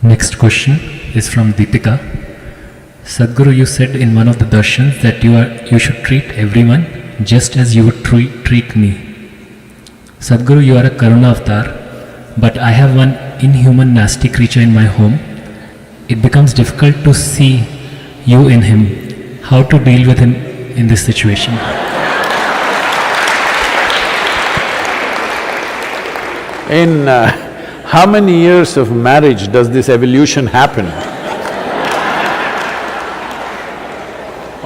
Next question is from Deepika. Sadhguru, you said in one of the darshans that you should treat everyone just as you would treat me. Sadhguru, you are a Karuna avatar, but I have one inhuman nasty creature in my home. It becomes difficult to see you in him. How to deal with him in this situation? In how many years of marriage does this evolution happen?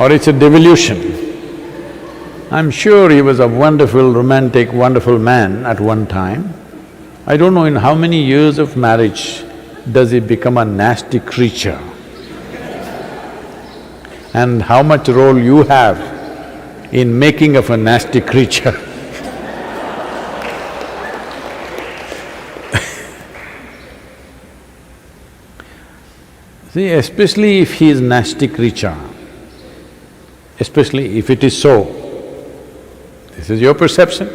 Or it's a devolution? I'm sure he was a wonderful, romantic, wonderful man at one time. I don't know in how many years of marriage does he become a nasty creature. And how much role you have in making of a nasty creature. See, especially if he is nasty creature, especially if it is so, this is your perception.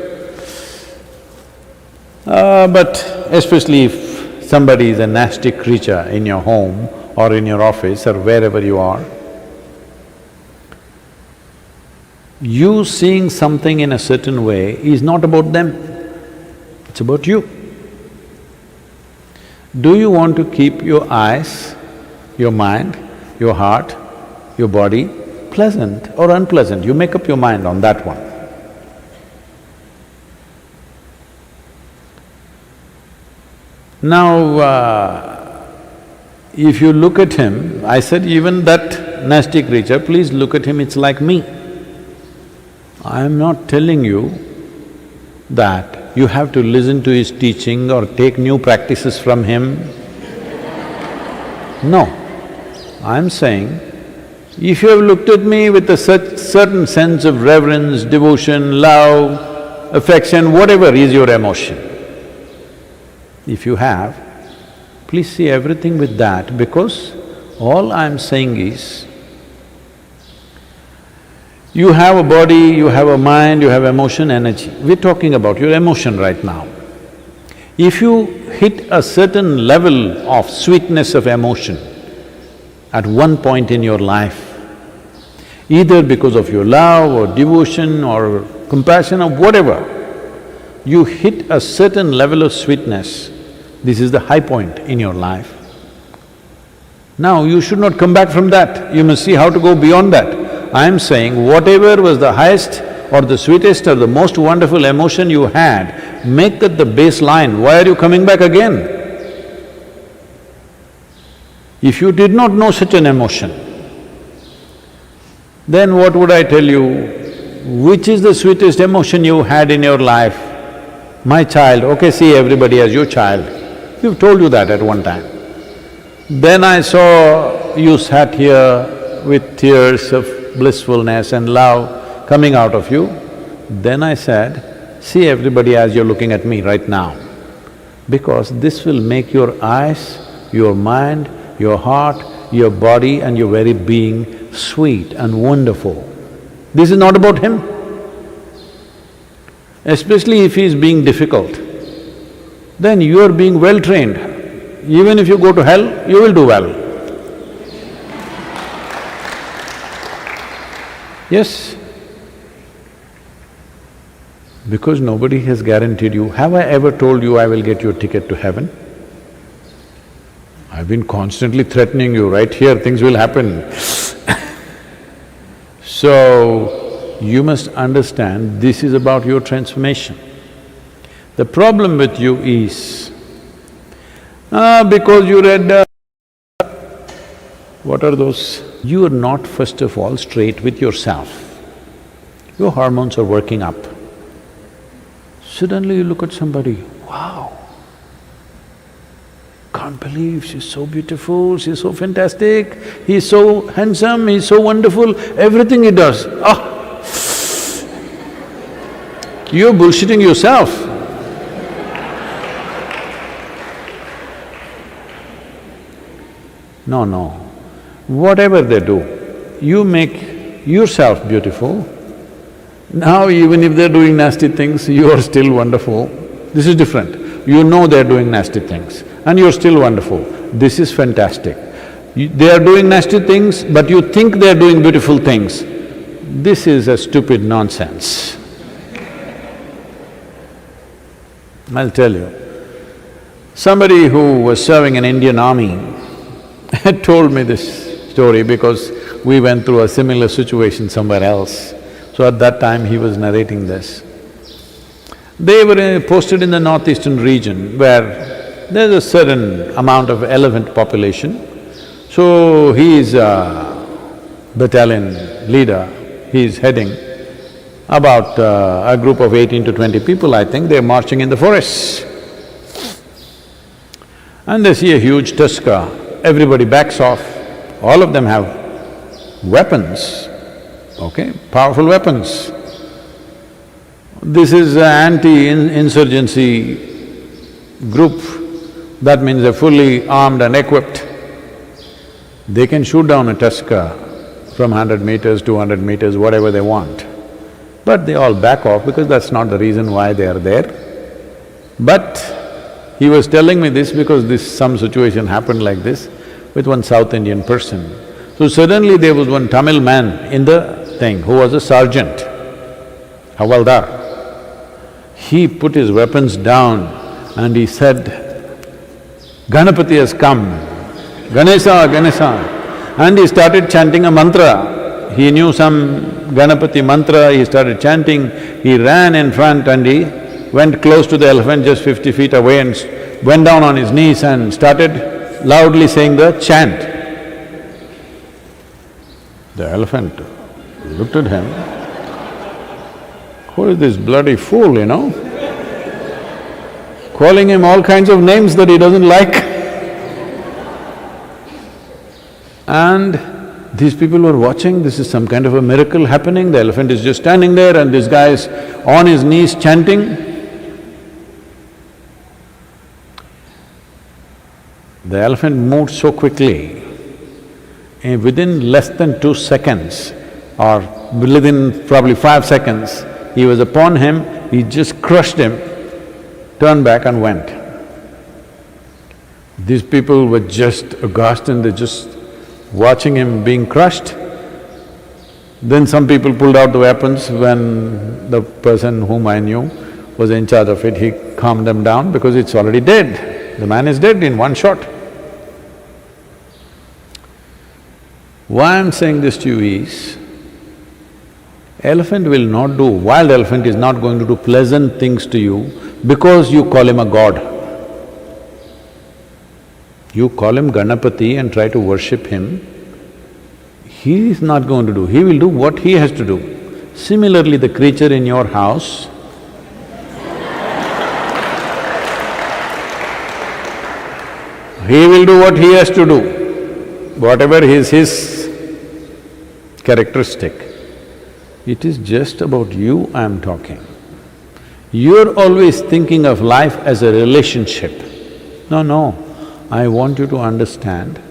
But especially if somebody is a nasty creature in your home or in your office or wherever you are, you seeing something in a certain way is not about them, it's about you. Do you want to keep your eyes, your mind, your heart, your body pleasant or unpleasant? You make up your mind on that one. Now, if you look at him, I said even that nasty creature, please look at him, it's like me. I am not telling you that you have to listen to his teaching or take new practices from him. No, I'm saying, if you have looked at me with a certain sense of reverence, devotion, love, affection, whatever is your emotion, if you have, please see everything with that, because all I'm saying is, you have a body, you have a mind, you have emotion, energy. We're talking about your emotion right now. If you hit a certain level of sweetness of emotion at one point in your life, either because of your love or devotion or compassion or whatever, you hit a certain level of sweetness, this is the high point in your life. Now you should not come back from that, you must see how to go beyond that. I am saying whatever was the highest or the sweetest or the most wonderful emotion you had, make that the baseline. Why are you coming back again? If you did not know such an emotion, then what would I tell you? Which is the sweetest emotion you had in your life? My child, okay, see everybody as your child. We've told you that at one time. Then I saw you sat here with tears of blissfulness and love coming out of you. Then I said, see everybody as you're looking at me right now, because this will make your eyes, your mind, your heart, your body and your very being sweet and wonderful. This is not about him. Especially if he is being difficult, then you are being well trained. Even if you go to hell, you will do well. Yes, because nobody has guaranteed you. Have I ever told you I will get you a ticket to heaven? I've been constantly threatening you, right here things will happen. So, you must understand this is about your transformation. The problem with you is, because you read what are those? You are not first of all straight with yourself. Your hormones are working up. Suddenly you look at somebody, wow, can't believe she's so beautiful, she's so fantastic, he's so handsome, he's so wonderful, everything he does, you're bullshitting yourself. No, no. Whatever they do, you make yourself beautiful. Now even if they're doing nasty things, you are still wonderful. This is different. You know they're doing nasty things. and you're still wonderful. This is fantastic. They are doing nasty things, but you think they are doing beautiful things. This is a stupid nonsense. I'll tell you. Somebody who was serving in Indian army had told me this story because we went through a similar situation somewhere else. So at that time he was narrating this. They were posted in the northeastern region where there's a certain amount of elephant population. So he is a battalion leader, he is heading about a group of 18 to 20 people, I think, they're marching in the forests. And they see a huge tusker, everybody backs off, all of them have weapons, okay, powerful weapons. This is an anti-insurgency group, that means they're fully armed and equipped. They can shoot down a tusker from 100 meters, 200 meters, whatever they want. But they all back off because that's not the reason why they are there. But he was telling me this because some situation happened like this with one South Indian person. So suddenly there was one Tamil man in the thing who was a sergeant, Havaldar. He put his weapons down and he said, "Ganapati has come, Ganesha, Ganesha." And he started chanting a mantra. He knew some Ganapati mantra, he started chanting. He ran in front and he went close to the elephant, just 50 feet away, and went down on his knees and started loudly saying the chant. The elephant looked at him, who is this bloody fool, you know? Calling him all kinds of names that he doesn't like. And these people were watching, this is some kind of a miracle happening, the elephant is just standing there and this guy is on his knees chanting. The elephant moved so quickly, within less than 2 seconds or within probably 5 seconds, he was upon him, he just crushed him, turned back and went. These people were just aghast and they're just watching him being crushed. Then some people pulled out the weapons. When the person whom I knew was in charge of it, he calmed them down because it's already dead. The man is dead in one shot. Why I'm saying this to you is, wild elephant is not going to do pleasant things to you because you call him a god. You call him Ganapati and try to worship him, he is not going to do, he will do what he has to do. Similarly, the creature in your house, he will do what he has to do, whatever is his characteristic. It is just about you I'm talking. You're always thinking of life as a relationship. No, I want you to understand,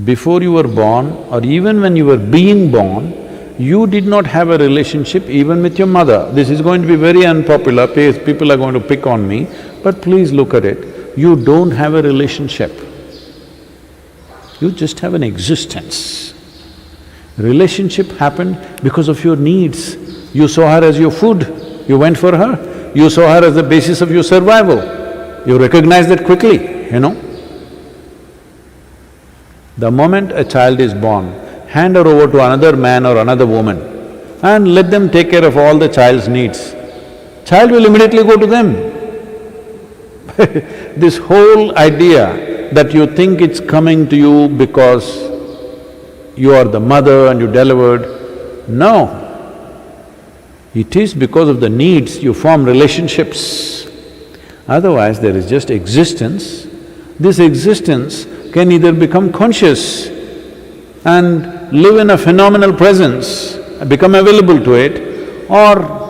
before you were born or even when you were being born, you did not have a relationship even with your mother. This is going to be very unpopular, people are going to pick on me, but please look at it. You don't have a relationship, you just have an existence. Relationship happened because of your needs. You saw her as your food, you went for her. You saw her as the basis of your survival. You recognize that quickly, you know. The moment a child is born, hand her over to another man or another woman and let them take care of all the child's needs. Child will immediately go to them. This whole idea that you think it's coming to you because you are the mother and you delivered, no. It is because of the needs you form relationships. Otherwise, there is just existence. This existence can either become conscious and live in a phenomenal presence, become available to it, or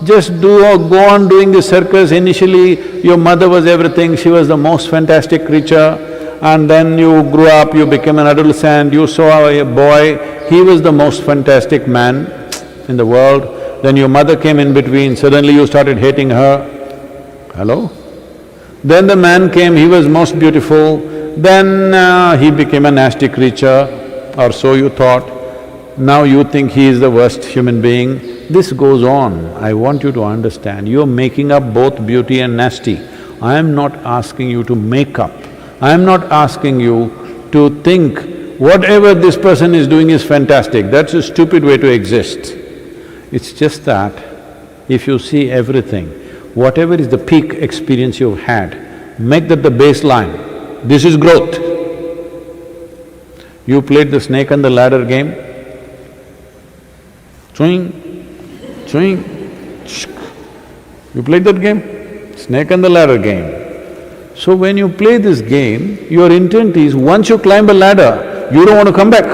just go on doing the circus. Initially, your mother was everything, she was the most fantastic creature, and then you grew up, you became an adolescent, you saw a boy, he was the most fantastic man in the world. Then your mother came in between, suddenly you started hating her. Hello? Then the man came, he was most beautiful, then he became a nasty creature, or so you thought. Now you think he is the worst human being. This goes on. I want you to understand, you're making up both beauty and nasty. I am not asking you to make up. I am not asking you to think whatever this person is doing is fantastic. That's a stupid way to exist. It's just that if you see everything, whatever is the peak experience you've had, make that the baseline. This is growth. You played the snake and the ladder game, swing, swing, you played that game? Snake and the ladder game. So when you play this game, your intent is once you climb a ladder, you don't want to come back.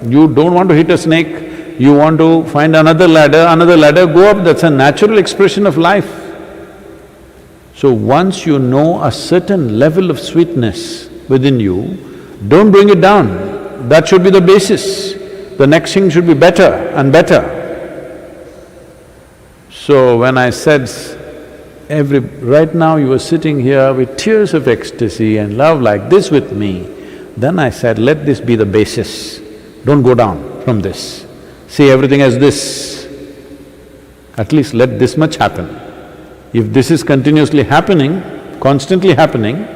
You don't want to hit a snake, you want to find another ladder, go up, that's a natural expression of life. So once you know a certain level of sweetness within you, don't bring it down. That should be the basis. The next thing should be better and better. So when I said, right now you are sitting here with tears of ecstasy and love like this with me, then I said, let this be the basis. Don't go down from this. See everything as this. At least let this much happen. If this is continuously happening, constantly happening,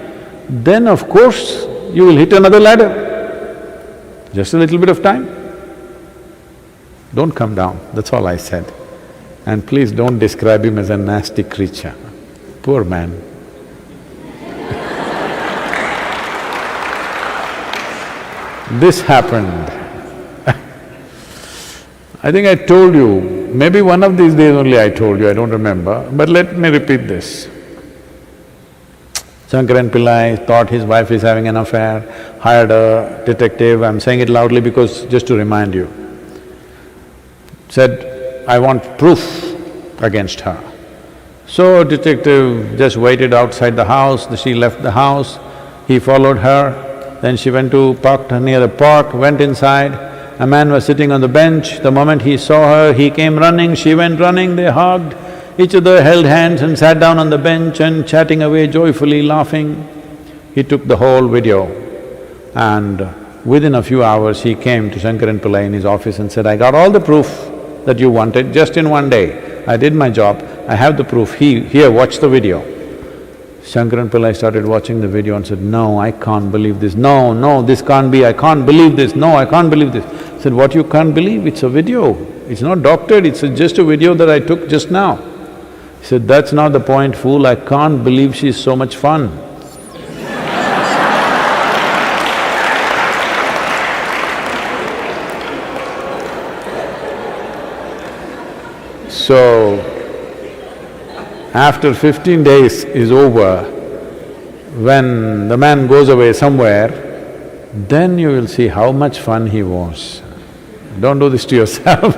then of course you will hit another ladder. Just a little bit of time. Don't come down, that's all I said. And please don't describe him as a nasty creature. Poor man. This happened. I think I told you, maybe one of these days only I told you, I don't remember, but let me repeat this. Shankaran Pillai thought his wife is having an affair, hired a detective, I'm saying it loudly because just to remind you. Said, I want proof against her. So detective just waited outside the house, she left the house, he followed her, then she went to parked near the park, went inside. A man was sitting on the bench, the moment he saw her, he came running, she went running, they hugged, each other held hands and sat down on the bench and chatting away joyfully, laughing. He took the whole video and within a few hours he came to Shankaran Pillai in his office and said, I got all the proof that you wanted just in one day. I did my job, I have the proof, here, watch the video. Shankaran Pillai started watching the video and said, no, I can't believe this, no, this can't be, I can't believe this, no, I can't believe this. I said, what you can't believe? It's a video, it's not doctored, it's just a video that I took just now. He said, that's not the point, fool, I can't believe she's so much fun. So, after 15 days is over, when the man goes away somewhere, then you will see how much fun he was. Don't do this to yourself